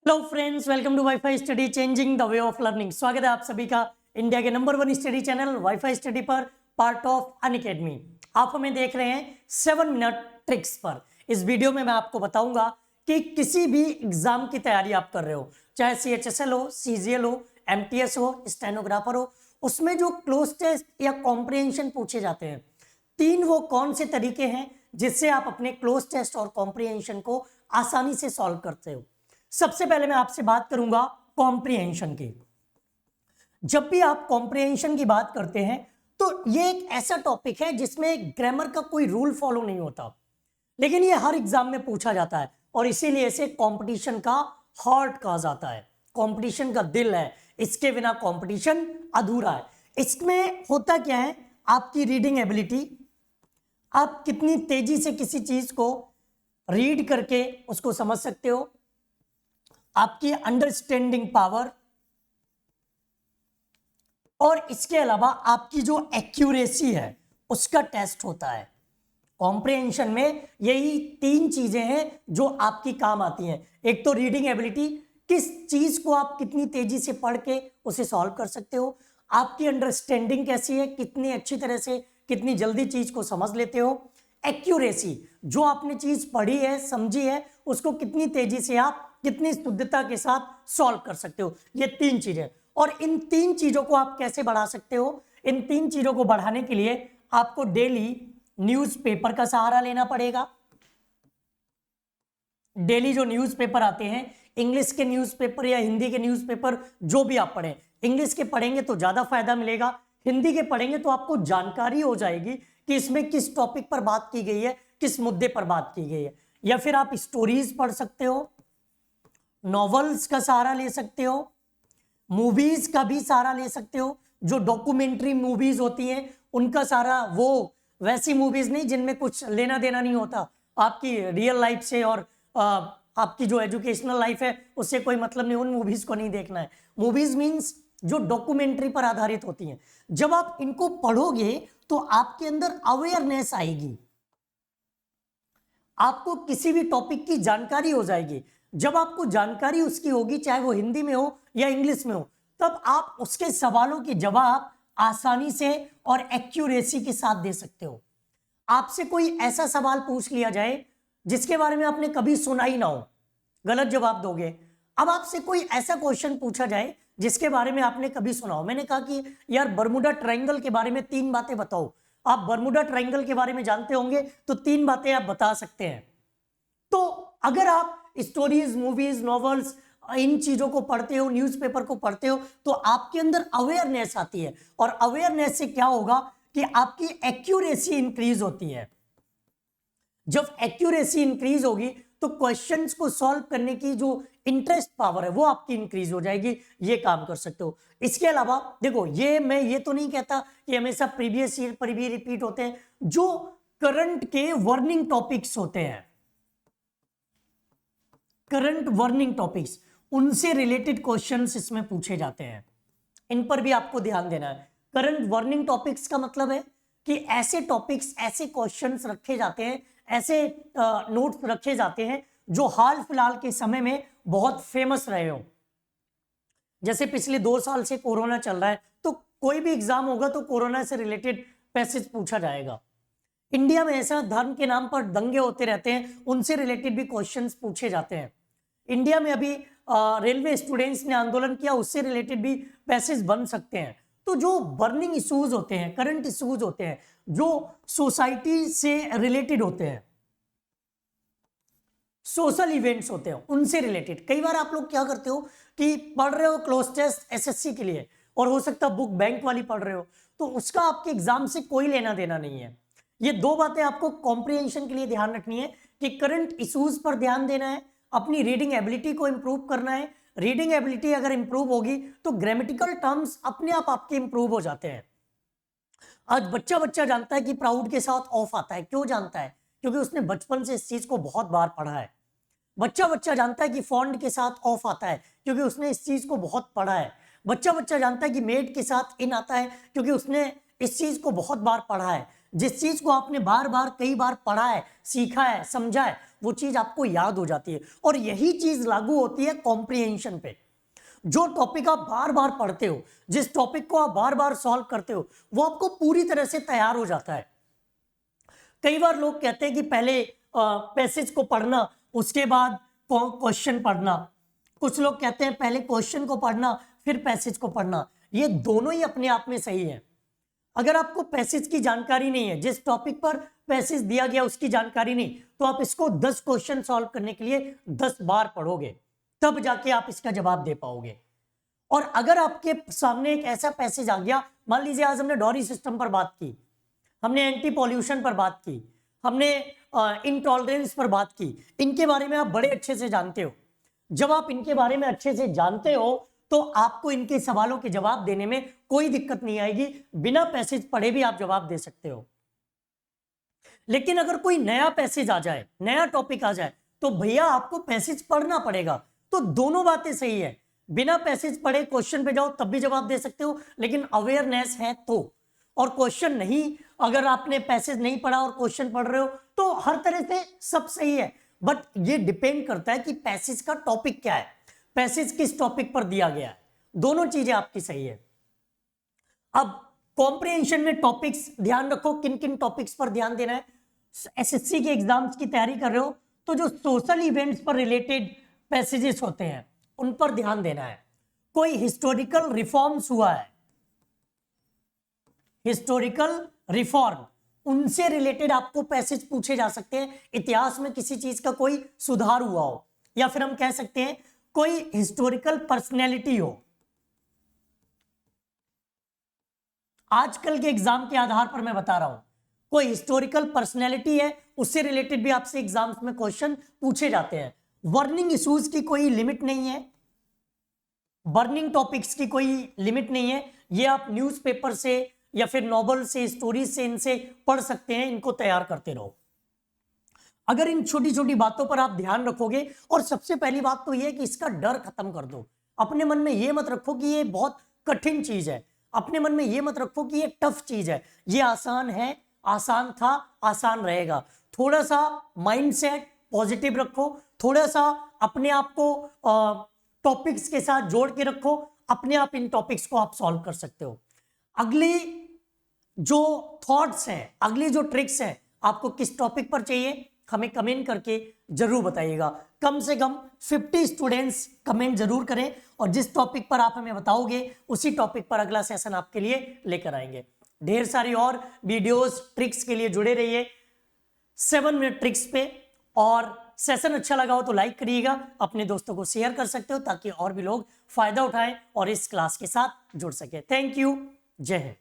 Hello friends, welcome to WiFi study changing the way of learning. स्वागत है आप सभी का इंडिया के number 1 study channel WiFi study पर, पार्ट ऑफ अनअकैडमी। आप हमें देख रहे हैं 7 मिनट ट्रिक्स पर। इस वीडियो में मैं आपको बताऊंगा कि किसी भी एग्जाम की तैयारी आप कर रहे हो, चाहे CHSL हो, CGL हो, MTS हो, स्टेनोग्राफर हो, उसमें जो क्लोज टेस्ट या कॉम्प्रिहेंशन पूछे जाते हैं, 3 वो कौन से तरीके हैं जिससे आप अपने क्लोज टेस्ट और कॉम्प्रिहेंशन को आसानी से सॉल्व करते हो। सबसे पहले मैं आपसे बात करूंगा कॉम्प्रिहेंशन की। जब भी आप कॉम्प्रिहेंशन की बात करते हैं तो ये एक ऐसा टॉपिक है जिसमें ग्रामर का कोई रूल फॉलो नहीं होता, लेकिन ये हर एग्जाम में पूछा जाता है और इसीलिए इसे कंपटीशन का हार्ट कहा जाता है। कंपटीशन का दिल है, इसके बिना कंपटीशन अधूरा है। इसमें होता क्या है, आपकी रीडिंग एबिलिटी, आप कितनी तेजी से किसी चीज को रीड करके उसको समझ सकते हो, आपकी अंडरस्टैंडिंग पावर, और इसके अलावा आपकी जो एक्यूरेसी है उसका टेस्ट होता है। कॉम्प्रिहेंशन में यही 3 चीजें हैं जो आपकी काम आती हैं। एक तो रीडिंग एबिलिटी, किस चीज को आप कितनी तेजी से पढ़ के उसे सॉल्व कर सकते हो। आपकी अंडरस्टैंडिंग कैसी है, कितनी अच्छी तरह से कितनी जल्दी चीज को समझ लेते हो। एक्यूरेसी, जो आपने चीज पढ़ी है, समझी है, उसको कितनी तेजी से आप कितनी शुद्धता के साथ सॉल्व कर सकते हो। ये 3 चीजें, और इन 3 चीजों को आप कैसे बढ़ा सकते हो। इन 3 चीजों को बढ़ाने के लिए आपको डेली न्यूज़पेपर का सहारा लेना पड़ेगा। डेली जो न्यूज़पेपर आते हैं, इंग्लिश के न्यूज़पेपर या हिंदी के न्यूज़पेपर, जो भी आप पढ़ें, इंग्लिश के पढ़ेंगे तो ज्यादा फायदा मिलेगा, हिंदी के पढ़ेंगे तो आपको जानकारी हो जाएगी कि इसमें किस टॉपिक पर बात की गई है, किस मुद्दे पर बात की गई है। या फिर आप स्टोरीज पढ़ सकते हो, नॉवेल्स का सहारा ले सकते हो, मूवीज का भी सहारा ले सकते हो। जो डॉक्यूमेंट्री मूवीज होती हैं उनका सहारा, वो वैसी मूवीज नहीं जिनमें कुछ लेना देना नहीं होता आपकी रियल लाइफ से, और आपकी जो एजुकेशनल लाइफ है उससे कोई मतलब नहीं, उन मूवीज को नहीं देखना है। मूवीज मीन्स जो डॉक्यूमेंट्री पर आधारित होती हैं। जब आप इनको पढ़ोगे तो आपके अंदर अवेयरनेस आएगी, आपको किसी भी टॉपिक की जानकारी हो जाएगी। जब आपको जानकारी उसकी होगी, चाहे वो हिंदी में हो या इंग्लिश में हो, तब आप उसके सवालों के जवाब आसानी से और एक्यूरेसी के साथ दे सकते हो। आपसे कोई ऐसा सवाल पूछ लिया जाए जिसके बारे में आपने कभी सुना ही ना हो, गलत जवाब दोगे। अब आपसे कोई ऐसा क्वेश्चन पूछा जाए जिसके बारे में आपने कभी सुना हो। मैंने कहा कि यार बर्मुडा ट्रायंगल के बारे में 3 बातें बताओ। आप बर्मुडा ट्रायंगल के बारे में जानते होंगे तो 3 बातें आप बता सकते हैं। तो अगर आप स्टोरीज, मूवीज, नॉवेल्स, इन चीजों को पढ़ते हो, न्यूज़पेपर को पढ़ते हो, तो आपके अंदर अवेयरनेस आती है, और अवेयरनेस से क्या होगा कि आपकी एक्यूरेसी इंक्रीज होती है। जब एक्यूरेसी इंक्रीज होगी तो क्वेश्चंस को सॉल्व करने की जो इंटरेस्ट पावर है वो आपकी इंक्रीज हो जाएगी। ये काम कर सकते हो। इसके अलावा देखो, मैं ये तो नहीं कहता कि हमेशा प्रीवियस ईयर पर भी रिपीट होते हैं। जो करंट के वर्निंग टॉपिक्स होते हैं, करंट वर्निंग टॉपिक्स, उनसे रिलेटेड क्वेश्चंस इसमें पूछे जाते हैं। इन पर भी आपको ध्यान देना है। करंट वर्निंग टॉपिक्स का मतलब है कि ऐसे टॉपिक्स, ऐसे क्वेश्चंस रखे जाते हैं, ऐसे नोट्स रखे जाते हैं जो हाल फिलहाल के समय में बहुत फेमस रहे हो। जैसे पिछले 2 साल से कोरोना चल रहा है, तो कोई भी एग्जाम होगा तो कोरोना से रिलेटेड पैसेज पूछा जाएगा। इंडिया में ऐसा धर्म के नाम पर दंगे होते रहते हैं, उनसे रिलेटेड भी क्वेश्चंस पूछे जाते हैं। इंडिया में अभी रेलवे स्टूडेंट्स ने आंदोलन किया, उससे रिलेटेड भी पैसेज बन सकते हैं। तो जो बर्निंग इश्यूज होते हैं, करंट इश्यूज होते हैं, जो सोसाइटी से रिलेटेड होते हैं, सोशल इवेंट्स होते हैं, उनसे रिलेटेड। कई बार आप लोग क्या करते हो कि पढ़ रहे हो क्लोज टेस्ट SSC के लिए, और हो सकता है बुक बैंक वाली पढ़ रहे हो, तो उसका आपके एग्जाम से कोई लेना देना नहीं है। ये 2 बातें आपको कॉम्प्रिहेंशन के लिए ध्यान रखनी है कि करंट इश्यूज पर ध्यान देना है, अपनी रीडिंग एबिलिटी को इंप्रूव करना है। रीडिंग एबिलिटी अगर इंप्रूव होगी तो ग्रामेटिकल टर्म्स अपने आप आपके इंप्रूव हो जाते हैं। आज बच्चा बच्चा जानता है कि प्राउड के साथ ऑफ आता है। क्यों जानता है? क्योंकि उसने बचपन से इस चीज को बहुत बार पढ़ा है। बच्चा बच्चा जानता है कि फॉन्ट के साथ ऑफ आता है क्योंकि उसने इस चीज को बहुत पढ़ा है। बच्चा बच्चा जानता है कि मेड के साथ इन आता है क्योंकि उसने इस चीज को बहुत बार पढ़ा है। जिस चीज को आपने बार बार कई बार पढ़ा है, सीखा है, समझा है, वो चीज आपको याद हो जाती है। और यही चीज लागू होती है कॉम्प्रिहेंशन पे। जो टॉपिक आप बार बार पढ़ते हो, जिस टॉपिक को आप बार बार सॉल्व करते हो, वो आपको पूरी तरह से तैयार हो जाता है। कई बार लोग कहते हैं कि पहले पैसेज को पढ़ना, उसके बाद क्वेश्चन पढ़ना। कुछ लोग कहते हैं पहले क्वेश्चन को पढ़ना फिर पैसेज को पढ़ना। ये दोनों ही अपने आप में सही है। अगर आपको पैसेज की जानकारी नहीं है, जिस टॉपिक पर पैसेज दिया गया उसकी जानकारी नहीं, तो आप इसको 10 क्वेश्चन सॉल्व करने के लिए 10 बार पढ़ोगे, तब जाके आप इसका जवाब दे पाओगे। और अगर आपके सामने एक ऐसा पैसेज आ गया, मान लीजिए आज हमने डॉरी सिस्टम पर बात की, हमने एंटी पॉल्यूशन पर बात की, हमने इंटॉलरेंस पर बात की, इनके बारे में आप बड़े अच्छे से जानते हो। जब आप इनके बारे में अच्छे से जानते हो तो आपको इनके सवालों के जवाब देने में कोई दिक्कत नहीं आएगी, बिना पैसेज पढ़े भी आप जवाब दे सकते हो। लेकिन अगर कोई नया पैसेज आ जाए, नया टॉपिक आ जाए, तो भैया आपको पैसेज पढ़ना पड़ेगा। तो दोनों बातें सही है, बिना पैसेज पढ़े क्वेश्चन पे जाओ तब भी जवाब दे सकते हो, लेकिन अवेयरनेस है तो। और क्वेश्चन नहीं, अगर आपने पैसेज नहीं पढ़ा और क्वेश्चन पढ़ रहे हो तो हर तरह से सब सही है। बट ये डिपेंड करता है कि पैसेज का टॉपिक क्या है, पैसेज किस टॉपिक पर दिया गया है। दोनों चीजें आपकी सही है। अब कॉम्प्रिहेंशन में टॉपिक्स ध्यान रखो, किन किन टॉपिक्स पर ध्यान देना है। एसएससी के एग्जाम्स की तैयारी कर रहे हो तो जो सोशल इवेंट्स पर रिलेटेड पैसेजेस होते हैं उन पर ध्यान देना है। कोई हिस्टोरिकल रिफॉर्म्स हुआ है, हिस्टोरिकल रिफॉर्म, उनसे रिलेटेड आपको पैसेज पूछे जा सकते हैं। इतिहास में किसी चीज का कोई सुधार हुआ हो, या फिर हम कह सकते हैं कोई हिस्टोरिकल पर्सनैलिटी हो। आजकल के एग्जाम के आधार पर मैं बता रहा हूं, कोई हिस्टोरिकल पर्सनैलिटी है, उससे रिलेटेड भी आपसे एग्जाम्स में क्वेश्चन पूछे जाते हैं। बर्निंग इश्यूज की कोई लिमिट नहीं है, बर्निंग टॉपिक्स की कोई लिमिट नहीं है। ये आप न्यूज़पेपर से या फिर नॉवल से, स्टोरीज से इनसे पढ़ सकते हैं, इनको तैयार करते रहो। अगर इन छोटी छोटी बातों पर आप ध्यान रखोगे, और सबसे पहली बात तो यह है कि इसका डर खत्म कर दो। अपने मन में यह मत रखो कि ये बहुत कठिन चीज है, अपने मन में यह मत रखो कि ये टफ चीज है। ये आसान है, आसान था, आसान रहेगा। थोड़ा सा माइंडसेट पॉजिटिव रखो, थोड़ा सा अपने आप को टॉपिक्स के साथ जोड़ के रखो, अपने आप इन टॉपिक्स को आप सॉल्व कर सकते हो। अगली जो थॉट्स हैं, अगली जो ट्रिक्स हैं, आपको किस टॉपिक पर चाहिए हमें कमेंट करके जरूर बताइएगा। कम से कम 50 स्टूडेंट्स कमेंट जरूर करें, और जिस टॉपिक पर आप हमें बताओगे उसी टॉपिक पर अगला सेशन आपके लिए लेकर आएंगे। ढेर सारी और वीडियोस ट्रिक्स के लिए जुड़े रहिए 7 मिनट ट्रिक्स पे। और सेशन अच्छा लगा हो तो लाइक करिएगा, अपने दोस्तों को शेयर कर सकते हो ताकि और भी लोग फायदा उठाएं और इस क्लास के साथ जुड़ सके। थैंक यू, जय हिंद।